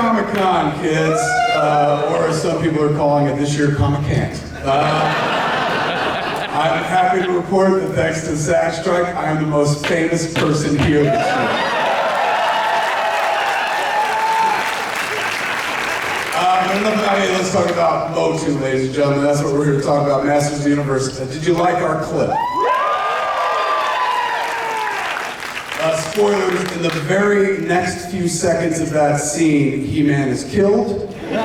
Comic-Con, kids, or as some people are calling it this year, Comic-Cant. I'm happy to report that thanks to the SAG strike, I am the most famous person here this year. Enough about me, let's talk about Motu, ladies and gentlemen. That's what we're here to talk about, Masters of the Universe. Did you like our clip? Spoilers, in the very next few seconds of that scene, He-Man is killed. In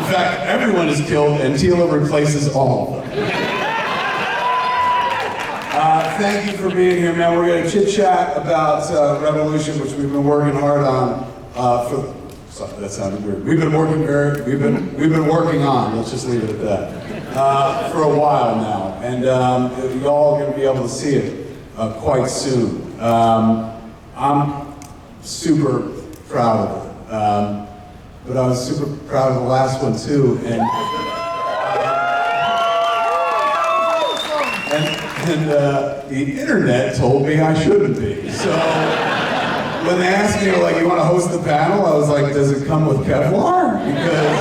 fact, everyone is killed, and Teela replaces all of them. Thank you for being here, man. We're going to chit-chat about Revolution, which we've been working hard on for... That sounded weird. We've been working on, let's just leave it at that, for a while now. And y'all are going to be able to see it quite soon. I'm super proud of it. But I was super proud of the last one too. And the internet told me I shouldn't be. So when they asked me, like, you want to host the panel? I was like, does it come with Kevlar? Because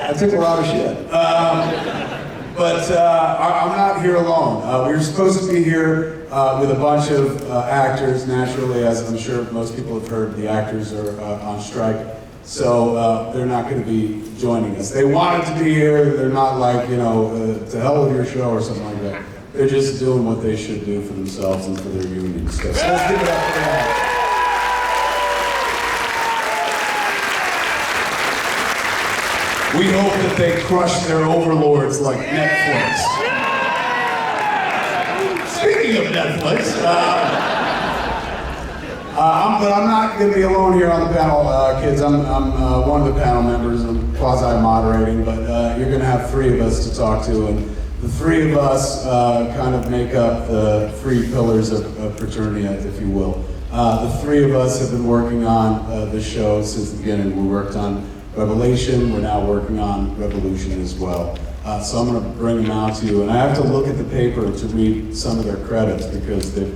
I took a lot of shit. But I'm not here alone. We were supposed to be here with a bunch of actors. Naturally, as I'm sure most people have heard, the actors are on strike. So they're not going to be joining us. They wanted to be here. They're not like, you know, to hell with your show or something like that. They're just doing what they should do for themselves and for their union stuff. So let's give it up for that. We hope that they crush their overlords like Netflix. Speaking of Netflix, but I'm not going to be alone here on the panel, kids. I'm one of the panel members. I'm quasi-moderating, but you're going to have three of us to talk to, and the three of us kind of make up the three pillars of Fraternia, if you will. The three of us have been working on the show since the beginning. We worked on Revelation, we're now working on Revolution as well. So I'm going to bring them out to you, and I have to look at the paper to read some of their credits because they've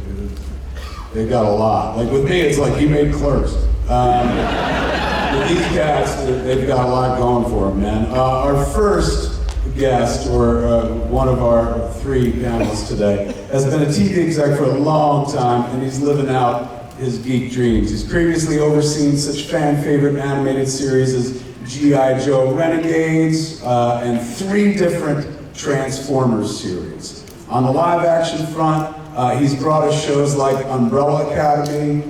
got a lot. Like with me, it's like he made Clerks. With these cats, they've got a lot going for them, man. Our first guest, or one of our three panelists today, has been a TV exec for a long time, and he's living out his geek dreams. He's previously overseen such fan-favorite animated series as G.I. Joe Renegades and 3 different Transformers series. On the live-action front, he's brought us shows like Umbrella Academy,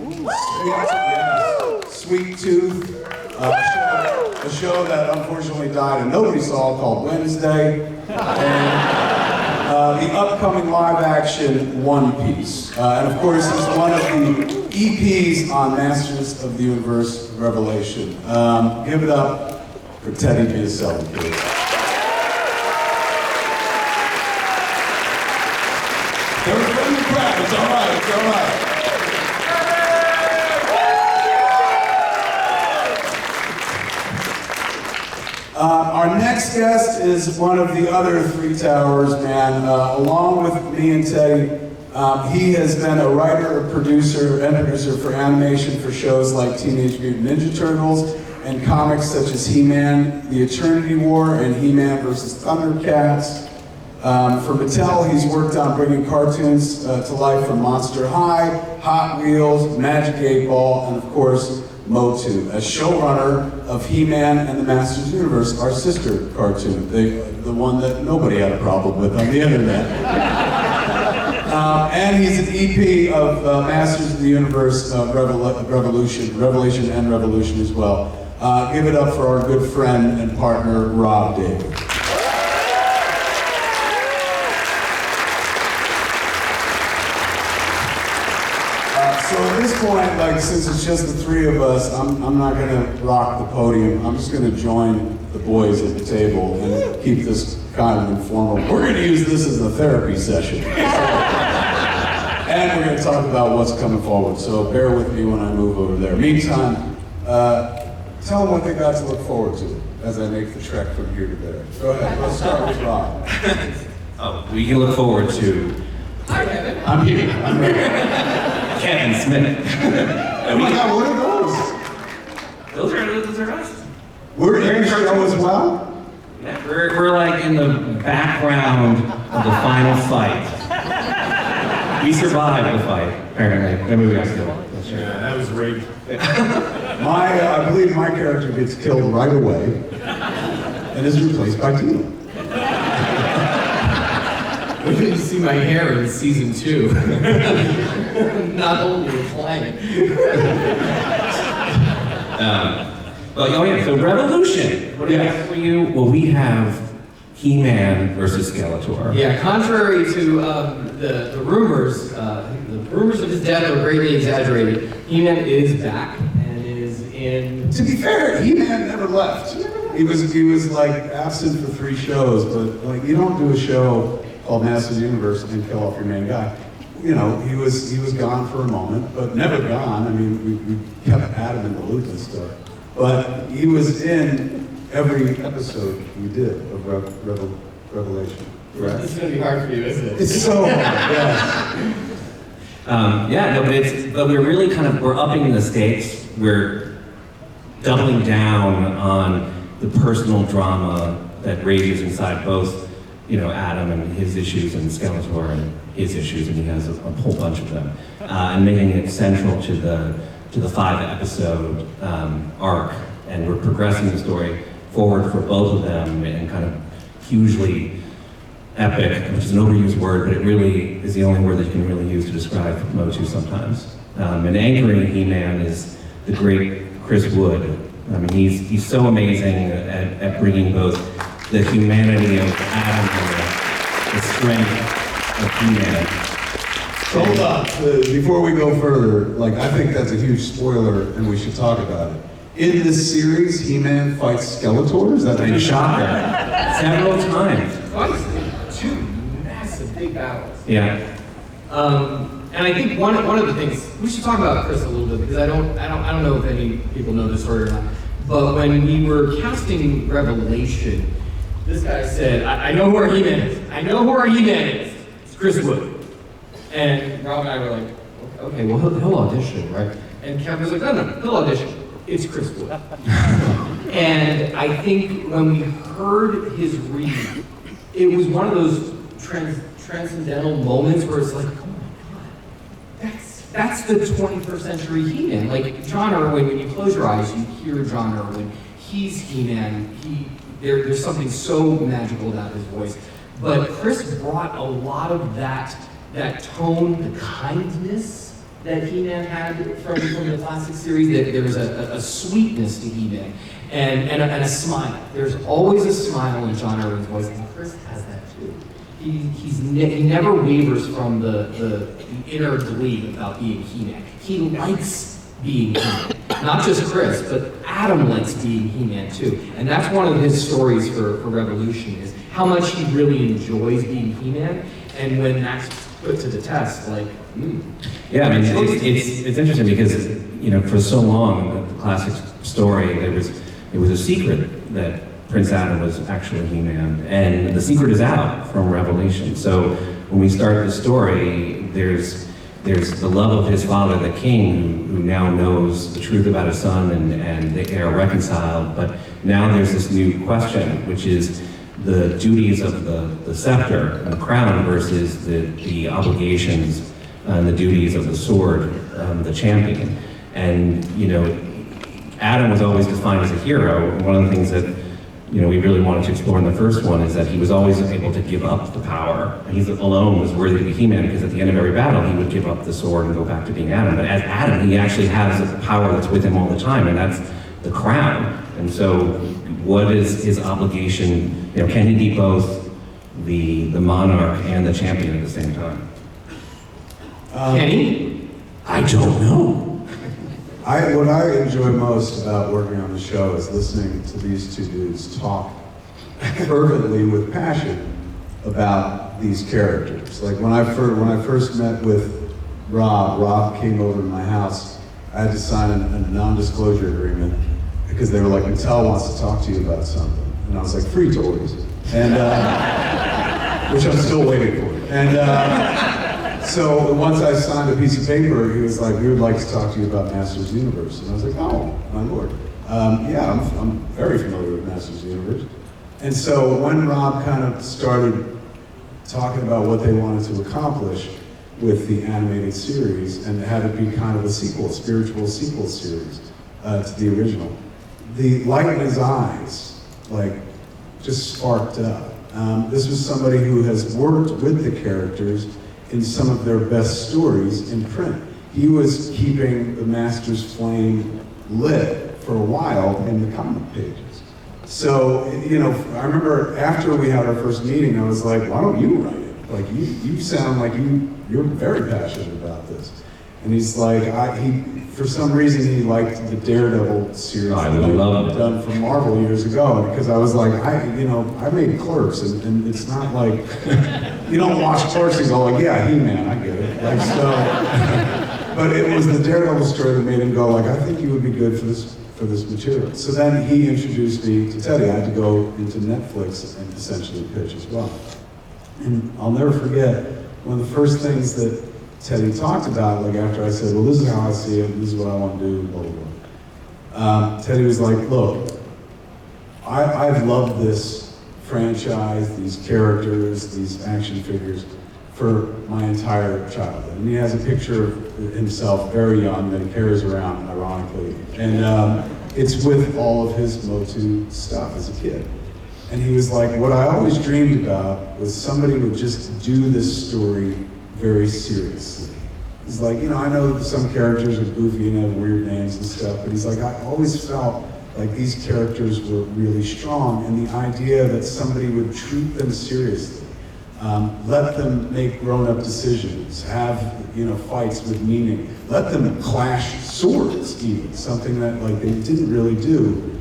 Sweet Tooth, a show that unfortunately died and nobody saw called Wednesday, and the upcoming live-action One Piece. And of course, he's one of the EPs on Masters of the Universe Revelation. Give it up for Teddy Biaselli, please. Don't run the crowd, it's all right, it's all right. Our next guest is one of the other 3 towers, man. Along with me and Teddy, he has been a writer, a producer, and producer for animation for shows like Teenage Mutant Ninja Turtles and comics such as He-Man, The Eternity War, and He-Man vs. Thundercats. For Mattel, he's worked on bringing cartoons to life from Monster High, Hot Wheels, Magic 8 Ball, and of course, Motu, as showrunner of He-Man and the Masters of the Universe, our sister cartoon, the one that nobody had a problem with on the internet. And he's an EP of Masters of the Universe, Revelation and Revolution as well. Give it up for our good friend and partner, Rob David. So at this point, like, since it's just the 3 of us, I'm not going to rock the podium. I'm just going to join the boys at the table and keep this kind of informal. We're going to use this as a therapy session. And we're going to talk about what's coming forward, so bear with me when I move over there. Meantime, tell them what they got to look forward to as I make the trek from here to there. Go ahead, let's start with Rob. We can look forward to... Hi, Kevin. I'm here. Kevin Smith. Oh my God, what are those? Those are us. We're in the show as well? Yeah, we're like in the background of the final fight. We survived the fight, apparently. Maybe we got killed. Yeah, that was rigged. I believe my character gets killed right away and is replaced by Tina. We didn't see my hair in season 2. Not only a client. Oh yeah, so Revolution. What do you have for you? Well, we have He-Man versus Skeletor. Yeah, contrary to the rumors of his death are greatly exaggerated. He-Man is back and is in. To be fair, He-Man never left. He was like absent for 3 shows, but like you don't do a show called Masters of the Universe and kill off your main guy. You know, he was gone for a moment, but never gone. I mean, we kept Adam in the loop and stuff. But he was in every episode we did of Revelation. Correct? It's gonna be hard for you, isn't it? It's so hard, yes. Yeah, no, but we're really we're upping the stakes. We're doubling down on the personal drama that rages inside both, Adam and his issues and Skeletor and his issues, and he has a whole bunch of them, and making it central to the 5-episode arc. And we're progressing the story forward for both of them and kind of hugely epic, which is an overused word, but it really is the only word that you can really use to describe Motu sometimes. And anchoring He-Man is the great Chris Wood. I mean, he's so amazing at bringing both the humanity of Adam and the strength of He-Man. Hold up. Before we go further, I think that's a huge spoiler, and we should talk about it. In this series, He-Man fights Skeletor? Is that a shocker? Several times. Twice. 2 massive big battles. Yeah. And I think one of the things we should talk about Chris a little bit, because I don't know if any people know this story or not. But when we were casting Revelation, this guy said, "I know who our He-Man is. I know who our He-Man is. It's Chris Wood." And Rob and I were like, "Okay, well he'll audition, right?" And Kevin was like, "No, he'll audition. It's Chris Wood." And I think when we heard his read, it was one of those transcendental moments where it's like, oh my God, that's the 21st century He-Man. Like John Irwin, when you close your eyes, you hear John Irwin. He's He-Man. There's something so magical about his voice. But Chris brought a lot of that tone, the kindness that He-Man had from the classic series. That there was a sweetness to He-Man and a smile. There's always a smile in John Irwin's voice, and Chris has that too. He never wavers from the inner glee about being He-Man. He likes being He-Man. Not just Chris, but Adam likes being He-Man too. And that's one of his stories for Revolution, is how much he really enjoys being He-Man, and when that's put to the test, Yeah, I mean, it's interesting because, for so long, the classic story, it was a secret that Prince Adam was actually He-Man, and the secret is out from Revelation. So when we start the story, there's the love of his father, the king, who now knows the truth about his son, and they are reconciled. But now there's this new question, which is the duties of the scepter and the crown versus the obligations and the duties of the sword, the champion. And, Adam was always defined as a hero. And one of the things that, we really wanted to explore in the first one is that he was always able to give up the power. And he alone was worthy to be He-Man, because at the end of every battle, he would give up the sword and go back to being Adam. But as Adam, he actually has a power that's with him all the time, and that's the crown. And so what is his obligation? Can he be both the monarch and the champion at the same time? can he? I don't know. What I enjoy most about working on the show is listening to these two dudes talk fervently with passion about these characters. Like when I first met with Rob came over to my house. I had to sign a non-disclosure agreement because they were like, Mattel wants to talk to you about something. And I was like, free toys. And, which I'm still waiting for. And so once I signed a piece of paper, he was like, we would like to talk to you about Masters of the Universe. And I was like, oh, my lord. Yeah, I'm very familiar with Masters of the Universe. And so when Rob kind of started talking about what they wanted to accomplish with the animated series and have it be kind of a sequel, spiritual sequel series to the original, the light in his eyes, like, just sparked up. This was somebody who has worked with the characters in some of their best stories in print. He was keeping the Master's flame lit for a while in the comic pages. So, I remember after we had our first meeting, I was like, why don't you write it? Like, you sound like you're very passionate about this. And he's like, for some reason, he liked the Daredevil series that I'd done for Marvel years ago. Because I was like, I made Clerks, and it's not like, you don't watch Clerks and go like, yeah, He-Man, I get it. Like, so, but it was the Daredevil story that made him go like, I think you would be good for this material. So then he introduced me to Teddy. I had to go into Netflix and essentially pitch as well. And I'll never forget, one of the first things that Teddy talked about, like after I said, well, this is how I see it, this is what I want to do, blah, blah, blah. Teddy was like, look, I've loved this franchise, these characters, these action figures for my entire childhood. And he has a picture of himself very young that he carries around, ironically. And it's with all of his Motu stuff as a kid. And he was like, what I always dreamed about was somebody would just do this story very seriously. He's like, I know some characters are goofy and have weird names and stuff, but he's like, I always felt like these characters were really strong, and the idea that somebody would treat them seriously, let them make grown-up decisions, have fights with meaning, let them clash swords even, something that like they didn't really do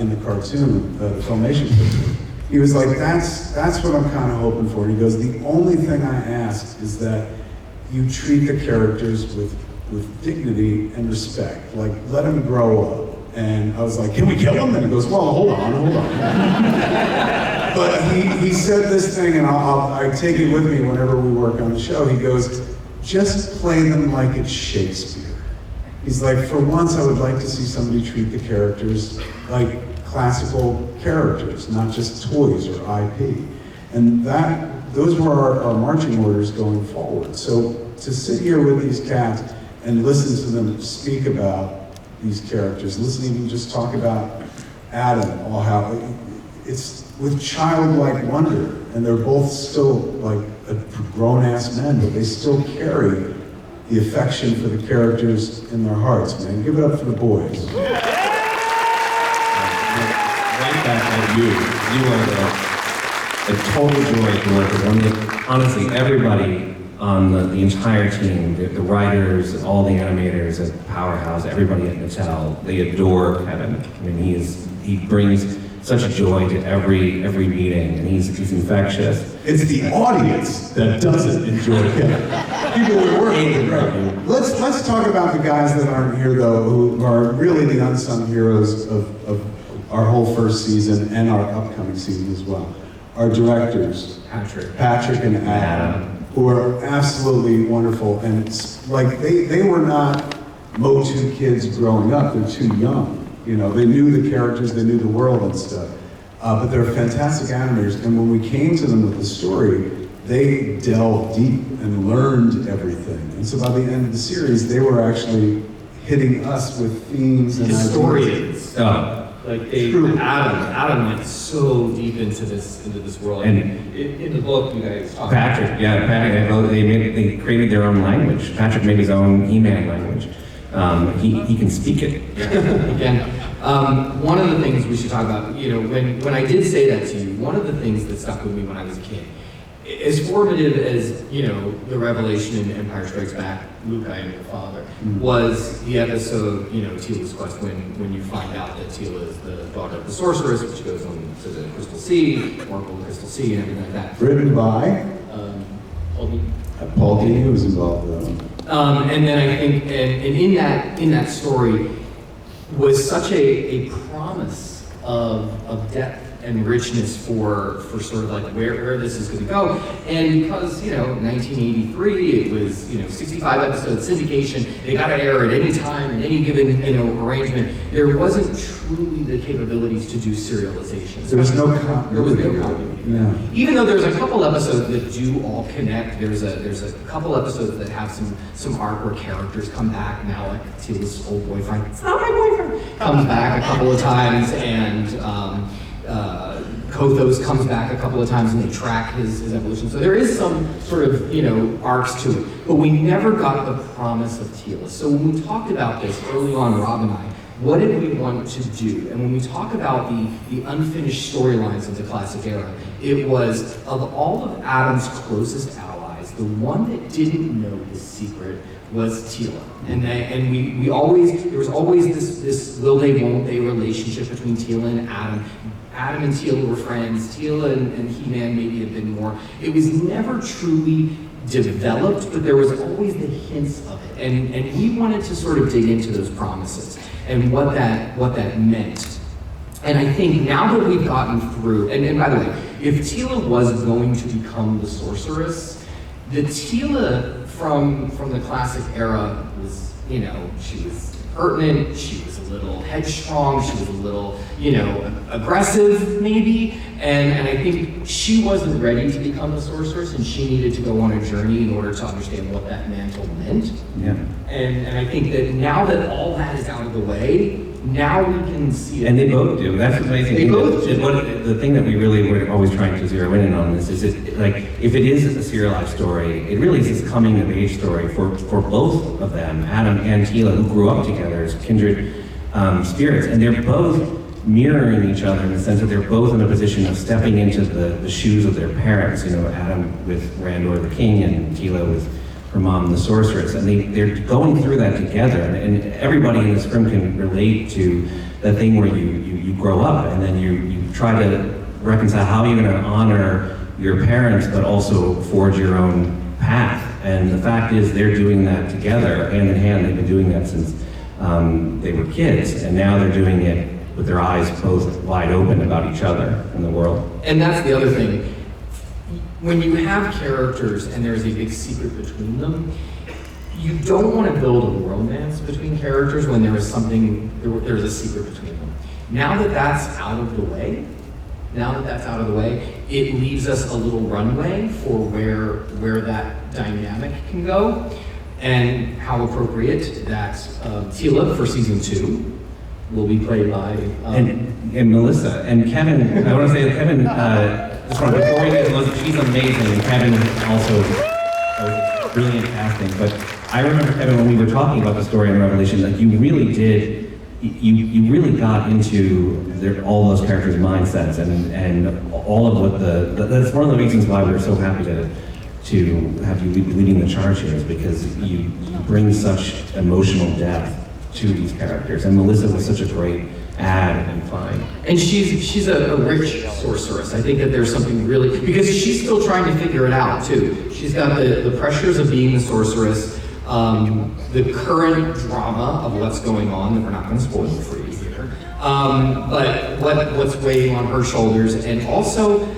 in the cartoon, the Filmation cartoon. He was like, that's what I'm kind of hoping for. And he goes, the only thing I ask is that you treat the characters with dignity and respect. Like, let them grow up. And I was like, can we kill them? And he goes, well, hold on. But he said this thing, and I take it with me whenever we work on the show. He goes, just play them like it's Shakespeare. He's like, for once I would like to see somebody treat the characters like classical characters, not just toys or IP. And those were our marching orders going forward. So to sit here with these cats and listen to them speak about these characters, listen to them just talk about Adam, or how it's with childlike wonder, and they're both still like grown-ass men, but they still carry the affection for the characters in their hearts, man. Give it up for the boys. Right back at you. You are a total joy to work with. Honestly, everybody on the entire team, the writers, all the animators at Powerhouse, everybody at Mattel, they adore Kevin. I mean, he brings such a joy to every meeting, and he's infectious. It's the audience that doesn't enjoy Kevin. People we work with, right? Let's talk about the guys that aren't here though, who are really the unsung heroes of our whole first season and our upcoming season as well. Our directors, Patrick and Adam, who are absolutely wonderful, and like they were not Motu kids growing up. They're too young. They knew the characters, they knew the world and stuff. But they're fantastic animators, and when we came to them with the story, they delved deep and learned everything. And so by the end of the series, they were actually hitting us with themes and historians. Oh. Like Adam went so deep into this world. And in the book, you guys talk Patrick, they created their own language. Patrick made his own He-Man language. He can speak it. Again, one of the things we should talk about, when I did say that to you, one of the things that stuck with me when I was a kid, as formative as, the revelation in Empire Strikes Back, Luke, I am your father, was the episode, Teela's Quest, when you find out that Teela is the daughter of the sorceress, which goes on to the Crystal Sea, Oracle of the Crystal Sea, and everything like that. Written by? Paul Dini was involved with that. And then I think, and in that story was such a promise of depth and richness for sort of like where this is going to go. And because 1983, it was 65 episodes syndication. They got to air at any time in any given arrangement. There wasn't truly the capabilities to do serialization. There was no continuity. There was no continuity. Yeah. Even though there's a couple episodes that do all connect, there's a couple episodes that have some arc where characters come back now, like Teal's old boyfriend. It's not my boyfriend. Comes back a couple of times, and Kothos comes back a couple of times, and they track his evolution. So there is some sort of arcs to it, but we never got the promise of Teal. So when we talked about this early on, Rob and I, what did we want to do? And when we talk about the unfinished storylines of the classic era, it was of all of Adam's closest allies, the one that didn't know his secret was Teela. And we always, there was always this will they, won't they relationship between Teela and Adam. Adam and Teela were friends. Teela and He-Man maybe had been more. It was never truly developed, but there was always the hints of it. And we wanted to sort of dig into those promises and what that meant. And I think now that we've gotten through, and by the way, if Teela was going to become the sorceress, the Teela from the classic era was, she was pertinent, she was a little headstrong, she was a little, aggressive maybe, and I think she wasn't ready to become the sorceress, and she needed to go on a journey in order to understand what that mantle meant. Yeah. And I think that now that all that is out of the way, now we can see it. And they both do. That's the amazing thing. The thing that we really were always trying to zero in on this is if it is a serialized story, it really is this coming of age story for both of them, Adam and Teela, who grew up together as kindred spirits, and they're both mirroring each other in the sense that they're both in a position of stepping into the shoes of their parents. Adam with Randor the King and Teela with her mom, the sorceress, and they're going through that together, and everybody in this room can relate to that thing where you grow up and then you try to reconcile how you're going to honor your parents but also forge your own path. And the fact is they're doing that together, hand in hand. They've been doing that since they were kids, and now they're doing it with their eyes both wide open about each other and the world. And that's the other thing. When you have characters and there's a big secret between them, you don't want to build a romance between characters when there's a secret between them. Now that that's out of the way, it leaves us a little runway for where that dynamic can go, and how appropriate that Teela for season 2 will be played by and Melissa and Kevin. I want to say that Kevin. Before we get to Melissa, she's amazing, and Kevin also brilliant casting. But I remember, Kevin, when we were talking about the story in Revelation, like you really did. You really got into all those characters' mindsets and all of what that's one of the reasons why we're so happy to have you leading the charge here, is because you bring such emotional depth to these characters. And Melissa was such a great add and find. And she's a rich sorceress. I think that there's something really, because she's still trying to figure it out too. She's got the pressures of being the sorceress, the current drama of what's going on that we're not going to spoil for you here, but what's weighing on her shoulders, and also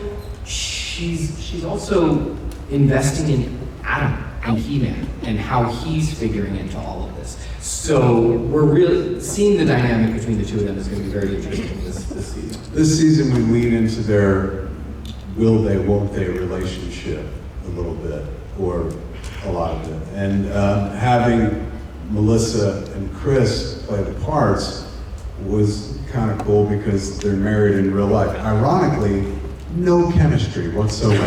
she's also investing in Adam and He-Man and how he's figuring into all of this. So we're really seeing the dynamic between the two of them is going to be very interesting this season. This season we lean into their will they, won't they relationship a little bit, or a lot of it. And having Melissa and Chris play the parts was kind of cool because they're married in real life. Ironically, no chemistry whatsoever.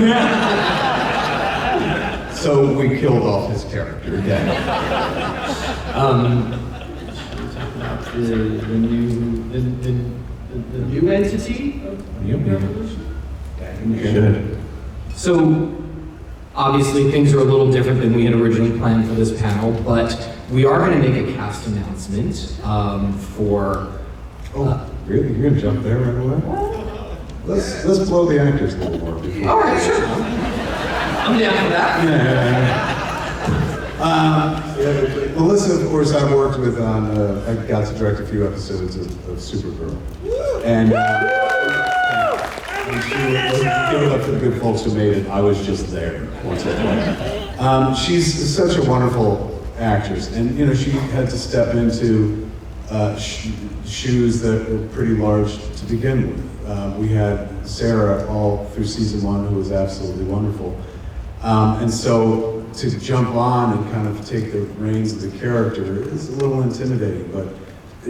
So we killed off his character again. The new entity of Revolution? You should. So obviously things are a little different than we had originally planned for this panel, but we are going to make a cast announcement for... Really? You're going to jump there right away? Let's blow the actors a little more. All right, sure. I'm down for that. Melissa, of course, I worked with on, I got to direct a few episodes of Supergirl. And And she would give it up to the good folks who made it. I was just there once or twice. She's such a wonderful actress, and you know she had to step into shoes that were pretty large to begin with. We had Sarah all through season 1, who was absolutely wonderful, and so to jump on and kind of take the reins of the character is a little intimidating, but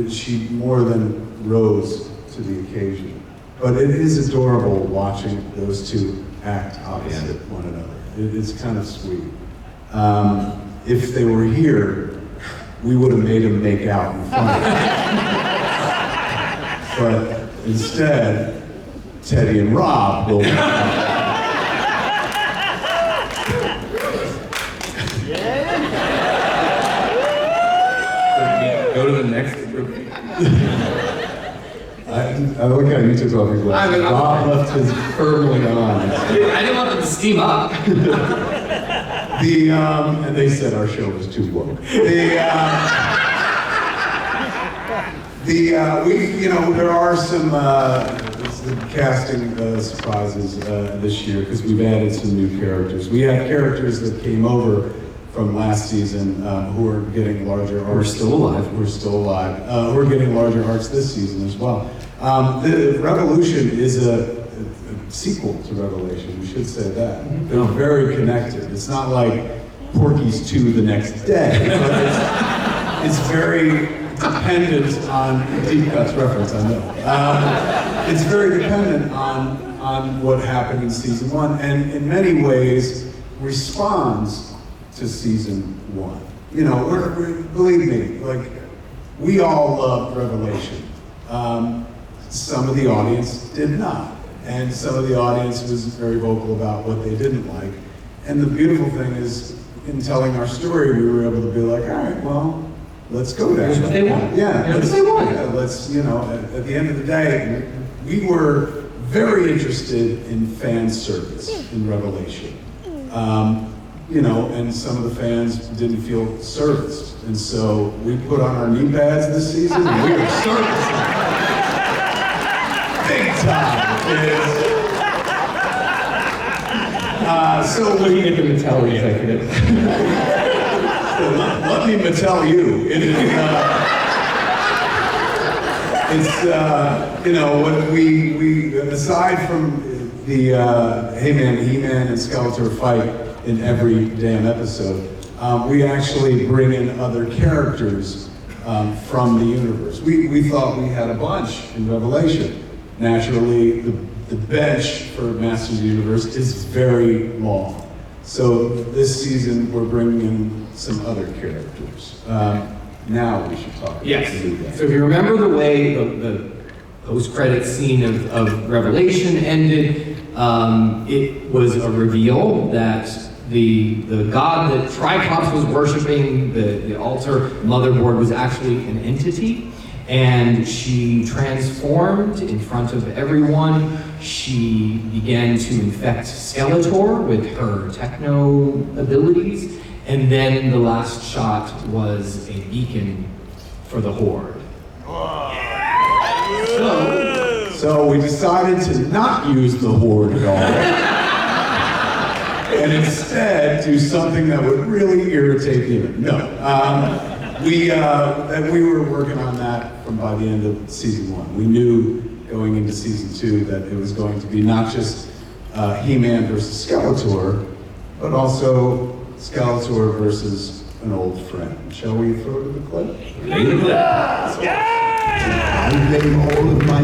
she more than rose to the occasion. But it is adorable watching those two act opposite one another. It's kind of sweet. If they were here, we would have made them make out in front of them. But instead, Teddy and Rob will make out. Go to the next group. I look how you took off your glasses. Rob left his firmly on. I didn't want them to steam up. And they said our show was too woke. There are some casting surprises this year because we've added some new characters. We have characters that came over from last season who are getting larger arcs. We're still alive. We're still alive. We're getting larger arcs this season as well. The Revolution is a sequel to Revelation. We should say that. They're very connected. It's not like Porky's 2 the next day, but it's very dependent on deep cuts reference. I know. It's very dependent on what happened in season 1, and in many ways responds to season 1. You know, believe me, like we all loved Revelation. Some of the audience did not, and some of the audience was very vocal about what they didn't like. And the beautiful thing is, in telling our story, we were able to be like, all right, well, let's go there. Here's what they want. Yeah, Here's what they want. Yeah, let's, you know, at the end of the day, we were very interested in fan service in Revelation. You know, and some of the fans didn't feel serviced. And so we put on our knee pads this season and we were servicing. Big time, kids. So Looking at the Mattel executive. let me Mattel you. It's you know, what we aside from the He-Man and Skeletor fight in every damn episode, we actually bring in other characters from the universe. We thought we had a bunch in Revelation. Naturally, the bench for Masters of the Universe is very long. So this season, we're bringing in some other characters. Now we should talk about Yes. the new guy. So if you remember the way the post-credit scene of Revelation ended, it was a reveal that the god that Triclops was worshiping, the altar motherboard, was actually an entity, and she transformed in front of everyone. She began to infect Skeletor with her techno abilities, and then the last shot was a beacon for the Horde. So we decided to not use the Horde at all. And instead do something that would really irritate the No. We were working on that from by the end of season 1. We knew going into season 2 that it was going to be not just He-Man versus Skeletor, but also Skeletor versus an old friend. Shall we throw to the clip? I blame all of my